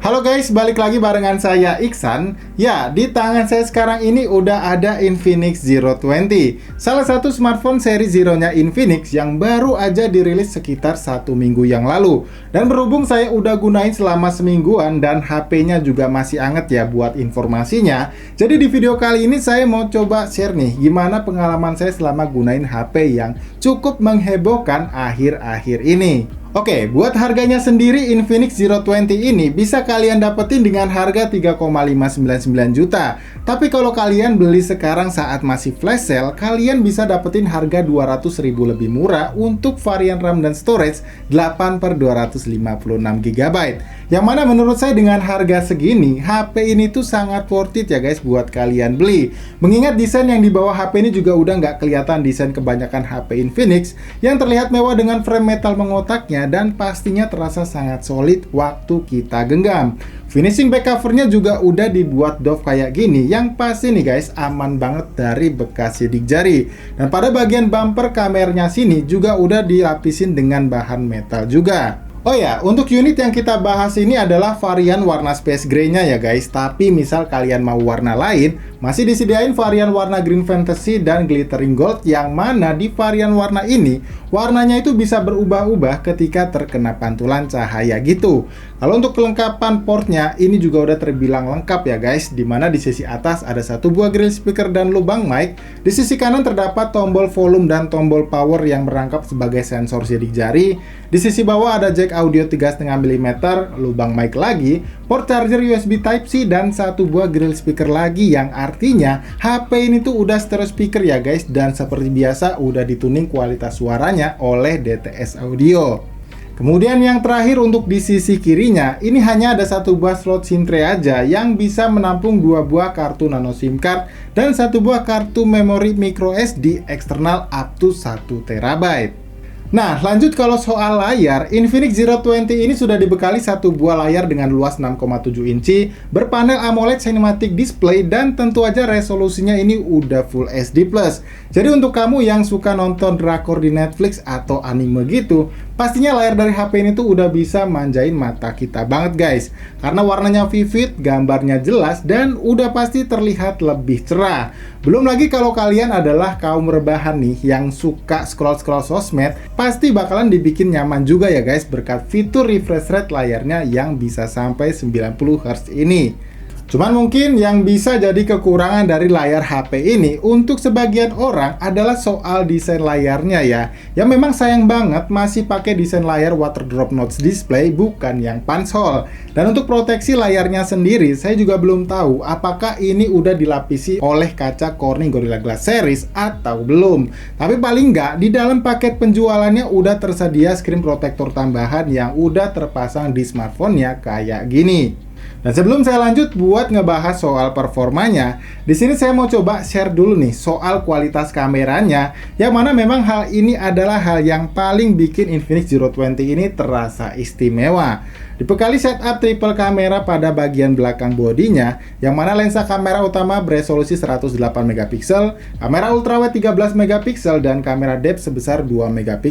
Halo guys, balik lagi barengan saya Iksan. Ya, di tangan saya sekarang ini udah ada Infinix Zero 20, salah satu smartphone seri Zero-nya Infinix yang baru aja dirilis sekitar 1 minggu yang lalu. Dan berhubung saya udah gunain selama semingguan dan HP-nya juga masih anget ya buat informasinya. Jadi di video kali ini saya mau coba share nih gimana pengalaman saya selama gunain HP yang cukup menghebohkan akhir-akhir ini. Oke, buat harganya sendiri Infinix Zero 20 ini bisa kalian dapetin dengan harga 3,599 juta. Tapi kalau kalian beli sekarang saat masih flash sale, kalian bisa dapetin harga 200.000 lebih murah untuk varian RAM dan storage 8/256 GB. Yang mana menurut saya dengan harga segini, HP ini tuh sangat worth it ya guys buat kalian beli. Mengingat desain yang di bawah HP ini juga udah nggak kelihatan desain kebanyakan HP Infinix yang terlihat mewah dengan frame metal mengotaknya dan pastinya terasa sangat solid waktu kita genggam. Finishing back covernya juga udah dibuat doff kayak gini yang pasti nih guys aman banget dari bekas sidik jari. Dan pada bagian bumper kameranya sini juga udah dilapisin dengan bahan metal juga. Oh ya, untuk unit yang kita bahas ini adalah varian warna space gray-nya ya guys. Tapi misal kalian mau warna lain, masih disediain varian warna green fantasy dan glittering gold, yang mana di varian warna ini warnanya itu bisa berubah-ubah ketika terkena pantulan cahaya gitu. Kalau untuk kelengkapan portnya ini juga udah terbilang lengkap ya guys, dimana di sisi atas ada satu buah grill speaker dan lubang mic. Di sisi kanan terdapat tombol volume dan tombol power yang merangkap sebagai sensor sidik jari. Di sisi bawah ada jack audio 3,5 mm, lubang mic lagi, port charger USB Type-C, dan satu buah grill speaker lagi, yang artinya HP ini tuh udah stereo speaker ya guys, dan seperti biasa udah dituning kualitas suaranya oleh DTS Audio. Kemudian yang terakhir untuk di sisi kirinya, ini hanya ada satu buah slot SIM tray aja yang bisa menampung 2 buah kartu nano SIM card dan satu buah kartu memori micro SD eksternal up to 1 TB. Nah, lanjut kalau soal layar, Infinix Zero 20 ini sudah dibekali satu buah layar dengan luas 6,7 inci, berpanel AMOLED Cinematic Display, dan tentu aja resolusinya ini udah Full HD+. Jadi untuk kamu yang suka nonton drakor di Netflix atau anime gitu, pastinya layar dari HP ini tuh udah bisa manjain mata kita banget guys. Karena warnanya vivid, gambarnya jelas, dan udah pasti terlihat lebih cerah. Belum lagi kalau kalian adalah kaum rebahan nih yang suka scroll-scroll sosmed, pasti bakalan dibikin nyaman juga ya guys berkat fitur refresh rate layarnya yang bisa sampai 90 Hz ini. Cuman mungkin yang bisa jadi kekurangan dari layar HP ini untuk sebagian orang adalah soal desain layarnya ya. Yang memang sayang banget masih pakai desain layar water drop notch display, bukan yang punch hole. Dan untuk proteksi layarnya sendiri, saya juga belum tahu apakah ini udah dilapisi oleh kaca Corning Gorilla Glass Series atau belum. Tapi paling nggak di dalam paket penjualannya udah tersedia screen protector tambahan yang udah terpasang di smartphone-nya kayak gini. Dan sebelum saya lanjut buat ngebahas soal performanya, di sini saya mau coba share dulu nih soal kualitas kameranya, yang mana memang hal ini adalah hal yang paling bikin Infinix Zero 20 ini terasa istimewa. Dibekali setup triple kamera pada bagian belakang bodinya, yang mana lensa kamera utama beresolusi 108 MP, kamera ultrawide 13 MP, dan kamera depth sebesar 2 MP.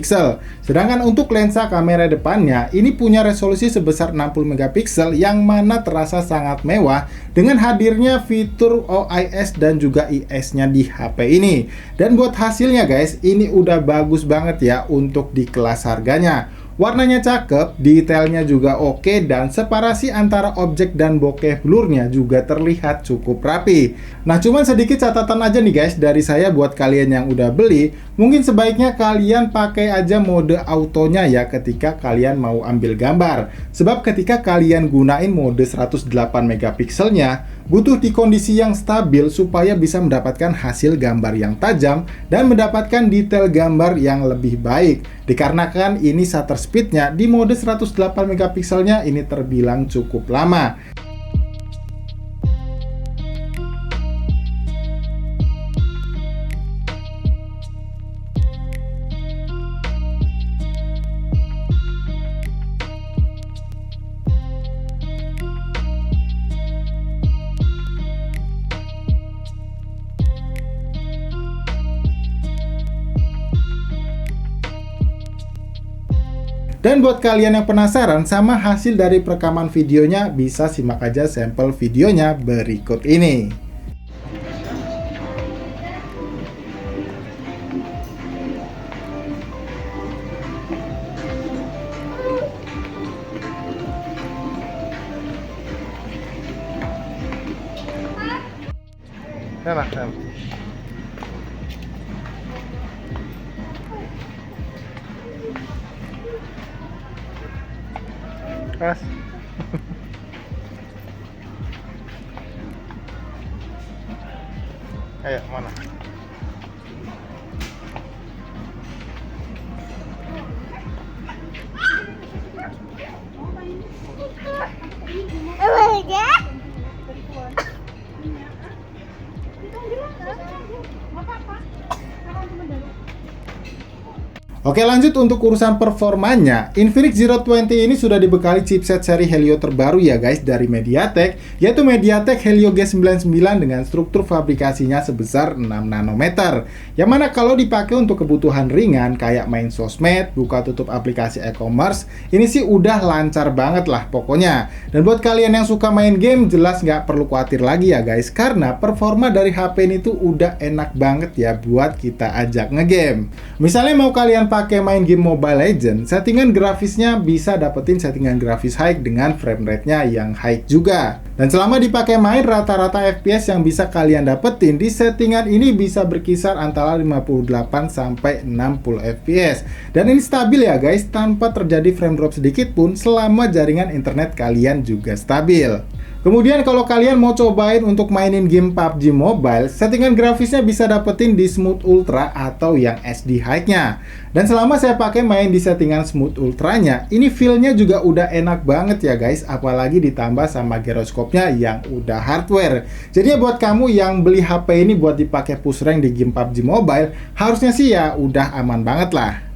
Sedangkan untuk lensa kamera depannya, ini punya resolusi sebesar 60 MP, yang mana terasa sangat mewah dengan hadirnya fitur OIS dan juga IS-nya di HP ini. Dan buat hasilnya guys, ini udah bagus banget ya untuk di kelas harganya. Warnanya cakep, detailnya juga oke, dan separasi antara objek dan bokeh blurnya juga terlihat cukup rapi. Nah, cuman sedikit catatan aja nih guys dari saya buat kalian yang udah beli, mungkin sebaiknya kalian pakai aja mode autonya ya ketika kalian mau ambil gambar. Sebab ketika kalian gunain mode 108 MP-nya, butuh di kondisi yang stabil supaya bisa mendapatkan hasil gambar yang tajam dan mendapatkan detail gambar yang lebih baik. Dikarenakan ini shutter speednya di mode 108 MP-nya ini terbilang cukup lama. Dan buat kalian yang penasaran sama hasil dari perekaman videonya, bisa simak aja sampel videonya berikut ini. Enak, enak. Mas. Ayo, mana? Oke, lanjut untuk urusan performanya. Infinix Zero 20 ini sudah dibekali chipset seri Helio terbaru ya guys dari MediaTek, yaitu MediaTek Helio G99 dengan struktur fabrikasinya sebesar 6 nanometer. Yang mana kalau dipakai untuk kebutuhan ringan kayak main sosmed, buka tutup aplikasi e-commerce, ini sih udah lancar banget lah pokoknya. Dan buat kalian yang suka main game, jelas nggak perlu khawatir lagi ya guys, karena performa dari HP ini tuh udah enak banget ya buat kita ajak ngegame. Misalnya mau kalian pakai main game Mobile Legends, settingan grafisnya bisa dapetin settingan grafis high dengan frame rate-nya yang high juga. Dan selama dipakai main, rata-rata FPS yang bisa kalian dapetin di settingan ini bisa berkisar antara 58 sampai 60 FPS. Dan ini stabil ya guys, tanpa terjadi frame drop sedikit pun selama jaringan internet kalian juga stabil. Kemudian kalau kalian mau cobain untuk mainin game PUBG Mobile, settingan grafisnya bisa dapetin di Smooth Ultra atau yang SD High-nya. Dan selama saya pakai main di settingan Smooth Ultra-nya, ini feel-nya juga udah enak banget ya guys, apalagi ditambah sama gyroscope-nya yang udah hardware. Jadi buat kamu yang beli HP ini buat dipakai push rank di game PUBG Mobile, harusnya sih ya udah aman banget lah.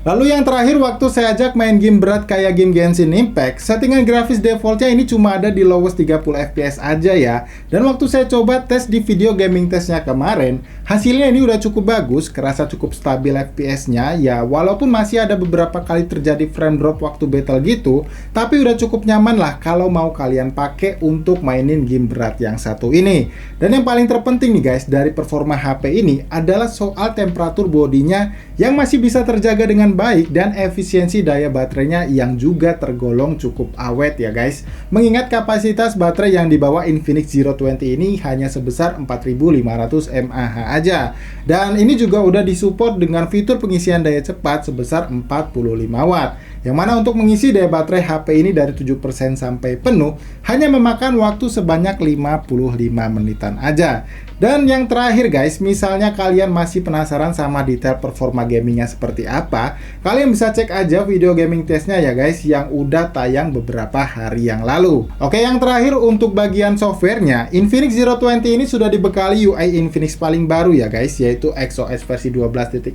Lalu yang terakhir, waktu saya ajak main game berat kayak game Genshin Impact, settingan grafis defaultnya ini cuma ada di lowest 30 FPS aja ya. Dan waktu saya coba tes di video gaming testnya kemarin, hasilnya ini udah cukup bagus, kerasa cukup stabil FPS-nya ya, walaupun masih ada beberapa kali terjadi frame drop waktu battle gitu, tapi udah cukup nyaman lah kalau mau kalian pakai untuk mainin game berat yang satu ini. Dan yang paling terpenting nih guys, dari performa HP ini adalah soal temperatur bodinya yang masih bisa terjaga dengan baik dan efisiensi daya baterainya yang juga tergolong cukup awet ya guys. Mengingat kapasitas baterai yang dibawa Infinix Zero 20 ini hanya sebesar 4500 mAh aja. Dan ini juga udah disupport dengan fitur pengisian daya cepat sebesar 45 watt. Yang mana untuk mengisi daya baterai HP ini dari 7% sampai penuh hanya memakan waktu sebanyak 55 menitan aja. Dan yang terakhir guys, misalnya kalian masih penasaran sama detail performa gamingnya seperti apa, kalian bisa cek aja video gaming testnya ya guys, yang udah tayang beberapa hari yang lalu. Oke, yang terakhir untuk bagian softwarenya, Infinix Zero 20 ini sudah dibekali UI Infinix paling baru ya guys, yaitu XOS versi 12.0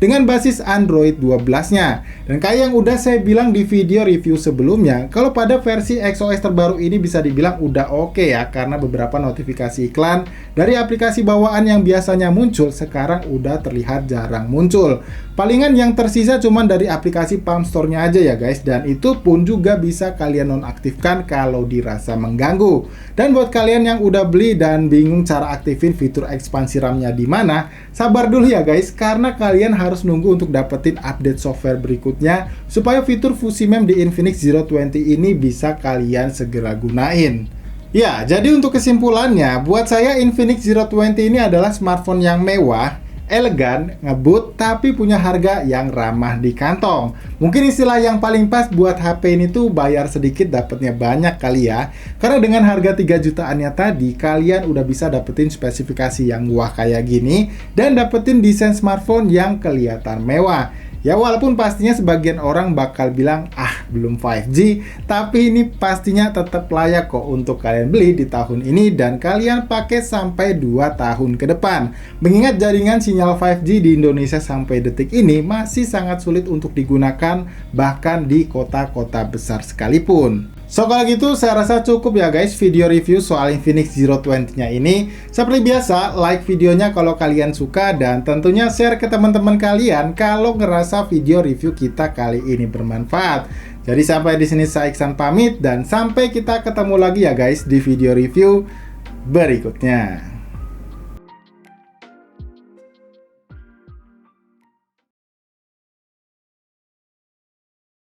dengan basis Android 12-nya. Dan kayak yang udah saya bilang di video review sebelumnya, kalau pada versi XOS terbaru ini bisa dibilang udah oke ya, karena beberapa notifikasi iklan dari aplikasi bawaan yang biasanya muncul sekarang udah terlihat jarang muncul. Palingan yang tersisa cuman dari aplikasi Palm Store-nya aja ya guys, dan itu pun juga bisa kalian nonaktifkan kalau dirasa mengganggu. Dan buat kalian yang udah beli dan bingung cara aktifin fitur ekspansi RAM-nya di mana, sabar dulu ya guys, karena kalian harus nunggu untuk dapetin update software berikutnya supaya fitur Fusi Mem di Infinix Zero 20 ini bisa kalian segera gunain. Ya, jadi untuk kesimpulannya, buat saya Infinix Zero 20 ini adalah smartphone yang mewah, elegan, ngebut, tapi punya harga yang ramah di kantong. Mungkin istilah yang paling pas buat HP ini tuh bayar sedikit dapatnya banyak kali ya. Karena dengan harga 3 jutaannya tadi, kalian udah bisa dapetin spesifikasi yang wah kayak gini dan dapetin desain smartphone yang kelihatan mewah. Ya walaupun pastinya sebagian orang bakal bilang, belum 5G, tapi ini pastinya tetap layak kok untuk kalian beli di tahun ini dan kalian pakai sampai 2 tahun ke depan. Mengingat jaringan sinyal 5G di Indonesia sampai detik ini masih sangat sulit untuk digunakan bahkan di kota-kota besar sekalipun. So kalau gitu saya rasa cukup ya guys video review soal Infinix Zero 20-nya ini. Seperti biasa, like videonya kalau kalian suka dan tentunya share ke teman-teman kalian kalau ngerasa video review kita kali ini bermanfaat. Jadi sampai di sini saya Iksan pamit dan sampai kita ketemu lagi ya guys di video review berikutnya.